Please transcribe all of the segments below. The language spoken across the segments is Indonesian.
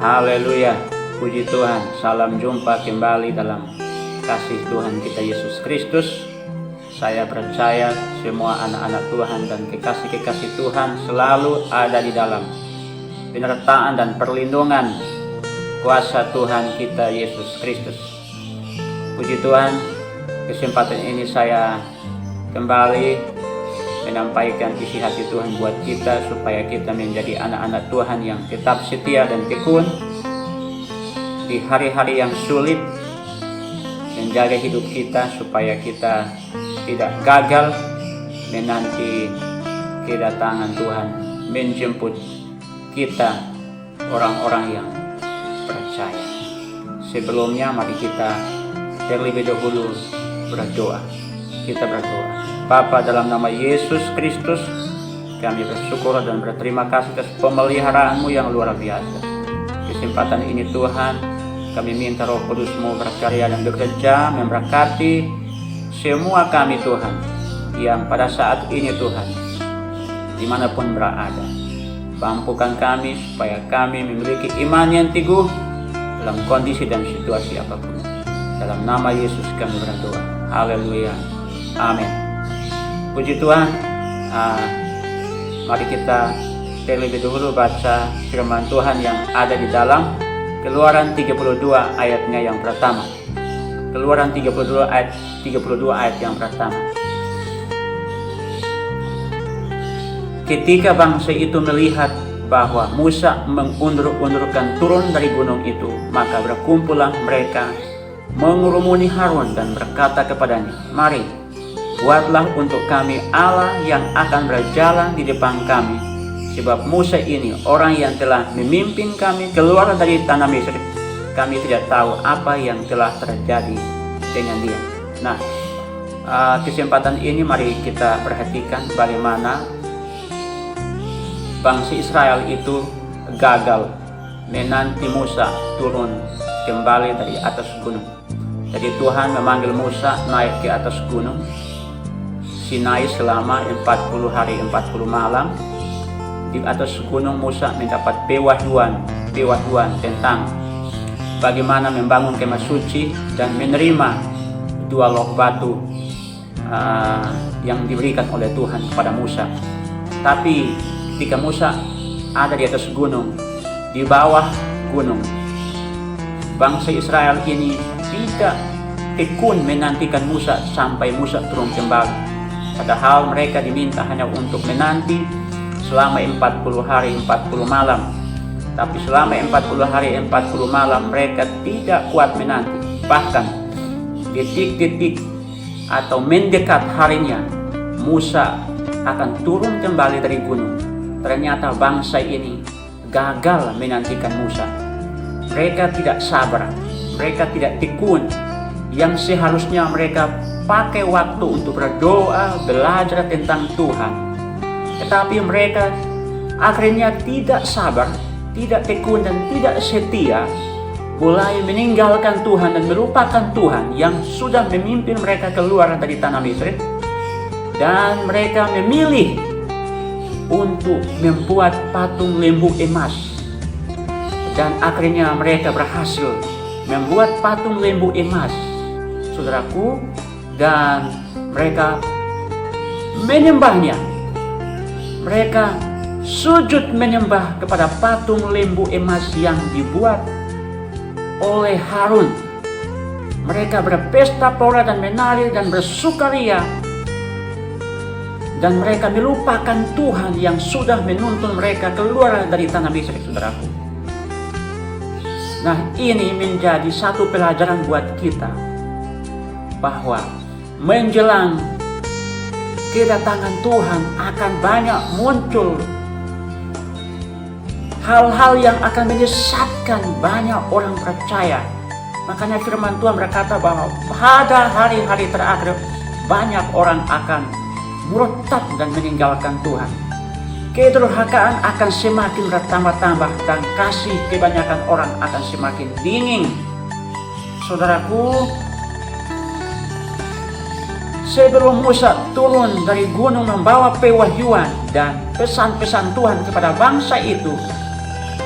Haleluya, puji Tuhan. Salam jumpa kembali dalam kasih Tuhan kita Yesus Kristus. Saya percaya semua anak-anak Tuhan dan kekasih-kekasih Tuhan selalu ada di dalam penyertaan dan perlindungan kuasa Tuhan kita Yesus Kristus. Puji Tuhan, kesempatan ini saya kembali menyampaikan isi hati Tuhan buat kita supaya kita menjadi anak-anak Tuhan yang tetap setia dan tekun di hari-hari yang sulit, menjaga hidup kita supaya kita tidak gagal menanti kedatangan Tuhan menjemput kita, orang-orang yang percaya. Sebelumnya mari kita terlebih dahulu berdoa. Kita berdoa. Bapa, dalam nama Yesus Kristus, kami bersyukur dan berterima kasih atas pemeliharaanmu yang luar biasa. Kesempatan ini Tuhan, kami minta Roh Kudus-Mu berkarya dan bekerja, memberkati semua kami Tuhan, yang pada saat ini Tuhan, dimanapun berada. Mampukan kami supaya kami memiliki iman yang teguh dalam kondisi dan situasi apapun. Dalam nama Yesus kami berdoa. Haleluya. Amin. Puji Tuhan. Mari kita terlebih dahulu baca firman Tuhan yang ada di dalam Keluaran 32 ayatnya yang pertama. Keluaran 32 ayat yang pertama. Ketika bangsa itu melihat bahwa Musa mengundur-undurkan turun dari gunung itu, maka berkumpullah mereka mengurumuni Harun dan berkata kepadanya, "Mari, buatlah untuk kami Allah yang akan berjalan di depan kami, sebab Musa ini orang yang telah memimpin kami keluar dari tanah Mesir. Kami tidak tahu apa yang telah terjadi dengan dia." Nah, kesempatan ini mari kita perhatikan bagaimana bangsa Israel itu gagal menanti Musa turun kembali dari atas gunung. Jadi Tuhan memanggil Musa naik ke atas gunung Sinai selama 40 hari 40 malam. Di atas gunung Musa mendapat pewahyuan tentang bagaimana membangun kemah suci dan menerima 2 loh batu yang diberikan oleh Tuhan kepada Musa. Tapi ketika Musa ada di atas gunung, di bawah gunung, bangsa Israel ini tidak tekun menantikan Musa sampai Musa turun kembali. Padahal mereka diminta hanya untuk menanti selama 40 hari 40 malam. Tapi selama 40 hari 40 malam mereka tidak kuat menanti. Bahkan detik-detik atau mendekat harinya Musa akan turun kembali dari gunung. Ternyata bangsa ini gagal menantikan Musa. Mereka tidak sabar, mereka tidak tekun. Yang seharusnya mereka pakai waktu untuk berdoa, belajar tentang Tuhan. Tetapi mereka akhirnya tidak sabar, tidak tekun dan tidak setia, mulai meninggalkan Tuhan dan melupakan Tuhan yang sudah memimpin mereka keluar dari tanah Mesir. Dan mereka memilih untuk membuat patung lembu emas. Dan akhirnya mereka berhasil membuat patung lembu emas, saudaraku, dan mereka menyembahnya. Mereka sujud menyembah kepada patung lembu emas yang dibuat oleh Harun. Mereka berpesta pora dan menari dan bersukaria, dan mereka melupakan Tuhan yang sudah menuntun mereka keluar dari tanah Mesir, saudaraku. Nah, ini menjadi satu pelajaran buat kita bahwa menjelang kedatangan Tuhan akan banyak muncul hal-hal yang akan menyesatkan banyak orang percaya. Makanya firman Tuhan berkata bahwa pada hari-hari terakhir banyak orang akan murtad dan meninggalkan Tuhan. Kedurhakaan akan semakin bertambah-tambah dan kasih kebanyakan orang akan semakin dingin. Saudaraku, sebelum Musa turun dari gunung membawa pewahyuan dan pesan-pesan Tuhan kepada bangsa itu,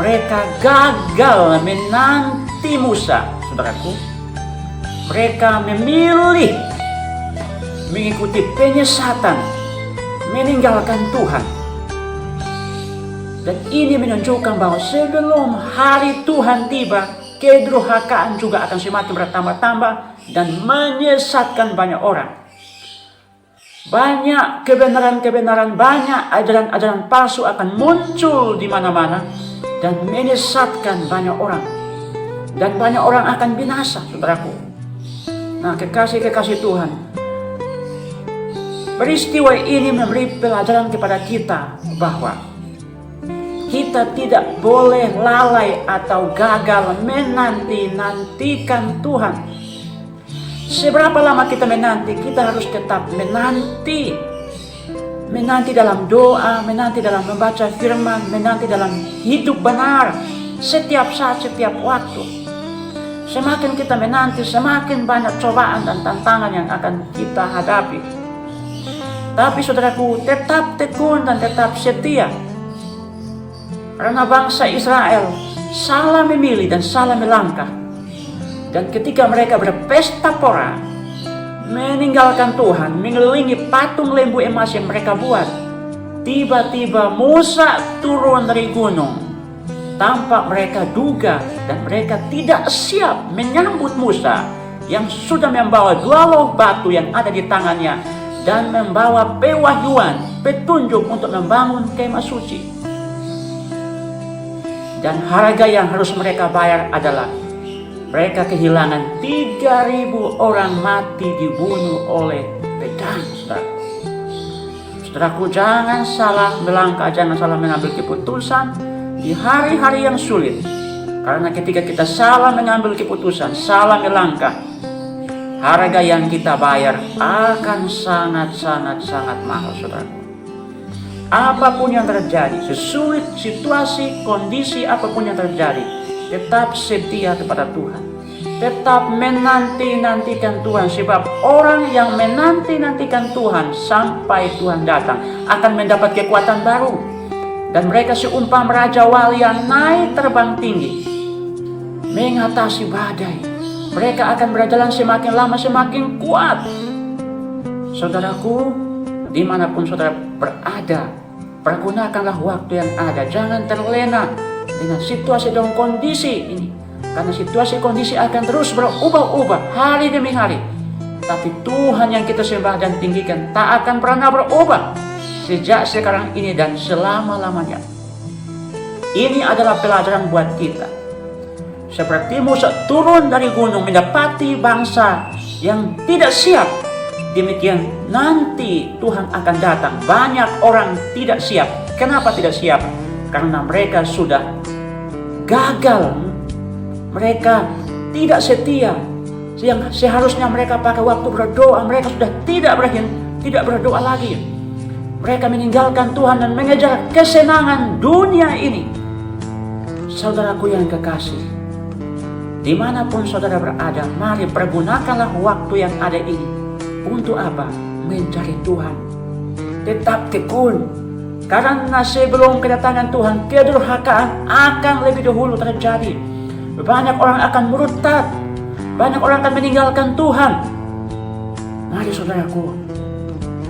mereka gagal menanti Musa, saudaraku. Mereka memilih mengikuti penyesatan, meninggalkan Tuhan. Dan ini menunjukkan bahwa sebelum hari Tuhan tiba, kedurhakaan juga akan semakin bertambah-tambah dan menyesatkan banyak orang. Banyak kebenaran-kebenaran, banyak ajaran-ajaran palsu akan muncul di mana-mana dan menyesatkan banyak orang. Dan banyak orang akan binasa, saudaraku. Nah, kekasih-kekasih Tuhan, peristiwa ini memberi pelajaran kepada kita bahwa kita tidak boleh lalai atau gagal menanti-nantikan Tuhan. Seberapa lama kita menanti, kita harus tetap menanti. Menanti dalam doa, menanti dalam membaca firman, menanti dalam hidup benar. Setiap saat, setiap waktu. Semakin kita menanti, semakin banyak cobaan dan tantangan yang akan kita hadapi. Tapi saudaraku, tetap tekun dan tetap setia. Karena bangsa Israel salah memilih dan salah melangkah. Dan ketika mereka berpesta pora, meninggalkan Tuhan, mengelilingi patung lembu emas yang mereka buat, tiba-tiba Musa turun dari gunung. Tanpa mereka duga dan mereka tidak siap menyambut Musa yang sudah membawa 2 loh batu yang ada di tangannya dan membawa pewahyuan, petunjuk untuk membangun kemah suci. Dan harga yang harus mereka bayar adalah mereka kehilangan 3.000 orang mati dibunuh oleh pedang, saudaraku. Saudaraku, jangan salah melangkah, jangan salah mengambil keputusan di hari-hari yang sulit. Karena ketika kita salah mengambil keputusan, salah melangkah, harga yang kita bayar akan sangat mahal, saudaraku. Apapun yang terjadi, sesulit situasi, kondisi apapun yang terjadi, tetap setia kepada Tuhan. Tetap menanti-nantikan Tuhan. Sebab orang yang menanti-nantikan Tuhan sampai Tuhan datang akan mendapat kekuatan baru. Dan mereka seumpama Raja Wali yang naik terbang tinggi, mengatasi badai. Mereka akan berjalan semakin lama semakin kuat. Saudaraku, dimanapun saudara berada, pergunakanlah waktu yang ada. Jangan terlena dengan situasi dan kondisi ini. Karena situasi kondisi akan terus berubah-ubah hari demi hari. Tapi Tuhan yang kita sembah dan tinggikan tak akan pernah berubah sejak sekarang ini dan selama-lamanya. Ini adalah pelajaran buat kita. Seperti Musa turun dari gunung mendapati bangsa yang tidak siap, demikian nanti Tuhan akan datang. Banyak orang tidak siap. Kenapa tidak siap? Karena mereka sudah gagal. Mereka tidak setia. Yang seharusnya mereka pakai waktu berdoa, mereka sudah tidak berdoa lagi. Mereka meninggalkan Tuhan dan mengejar kesenangan dunia ini. Saudaraku yang kekasih, dimanapun saudara berada, mari pergunakanlah waktu yang ada ini. Untuk apa? Mencari Tuhan. Tetap tekun. Karena sebelum kedatangan Tuhan, kedurhakaan akan lebih dahulu terjadi. Banyak orang akan murtad. Banyak orang akan meninggalkan Tuhan. Mari saudaraku,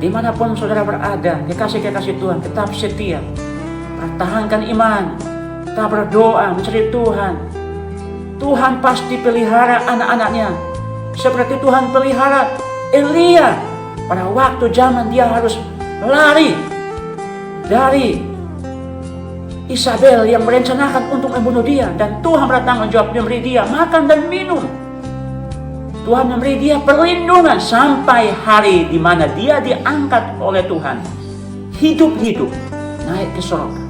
dimanapun saudara berada, kekasih-kekasih Tuhan, tetap setia. Pertahankan iman. Tetap berdoa, mencari Tuhan. Tuhan pasti pelihara anak-anaknya. Seperti Tuhan pelihara Elia. Pada waktu zaman dia harus lari dari Isabel yang merencanakan untuk membunuh dia. Dan Tuhan bertanggung jawab memberi dia makan dan minum. Tuhan memberi dia perlindungan sampai hari di mana dia diangkat oleh Tuhan. Hidup-hidup naik ke surga.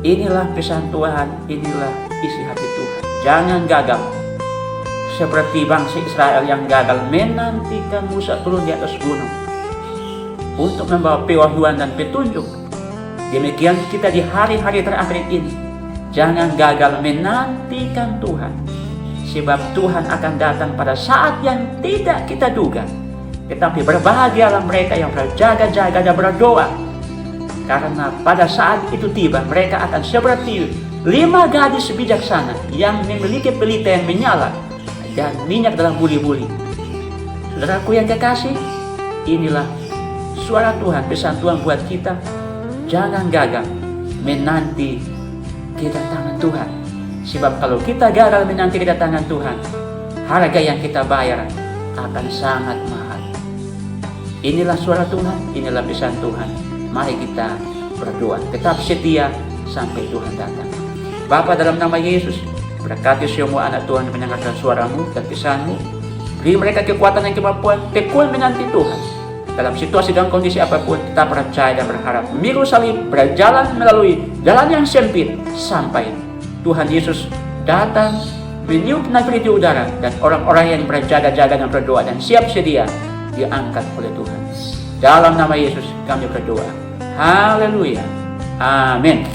Inilah pesan Tuhan, inilah isi hati Tuhan. Jangan gagal. Seperti bangsa Israel yang gagal menantikan Musa turun di atas gunung untuk membawa pewahyuan dan petunjuk. Demikian kita di hari-hari terakhir ini. Jangan gagal menantikan Tuhan. Sebab Tuhan akan datang pada saat yang tidak kita duga. Tetapi berbahagialah mereka yang berjaga-jaga dan berdoa. Karena pada saat itu tiba, mereka akan seperti 5 gadis bijaksana yang memiliki pelita yang menyala dan minyak dalam buli-buli. Saudaraku yang kekasih, inilah suara Tuhan, pesan Tuhan buat kita. Jangan gagal menanti kedatangan Tuhan. Sebab kalau kita gagal menanti kedatangan Tuhan, harga yang kita bayar akan sangat mahal. Inilah suara Tuhan, inilah pesan Tuhan. Mari kita berdoa, tetap setia sampai Tuhan datang. Bapa, dalam nama Yesus, berkati semua anak Tuhan yang mendengarkan suaramu dan pesanmu. Beri mereka kekuatan dan kemampuan tekun menanti Tuhan. Dalam situasi dan kondisi apapun, tetap percaya dan berharap. Memikul salib, berjalan melalui jalan yang sempit sampai Tuhan Yesus datang, meniup nafas di udara, dan orang-orang yang berjaga-jaga dan berdoa dan siap sedia diangkat oleh Tuhan. Dalam nama Yesus kami berdoa. Haleluya. Amin.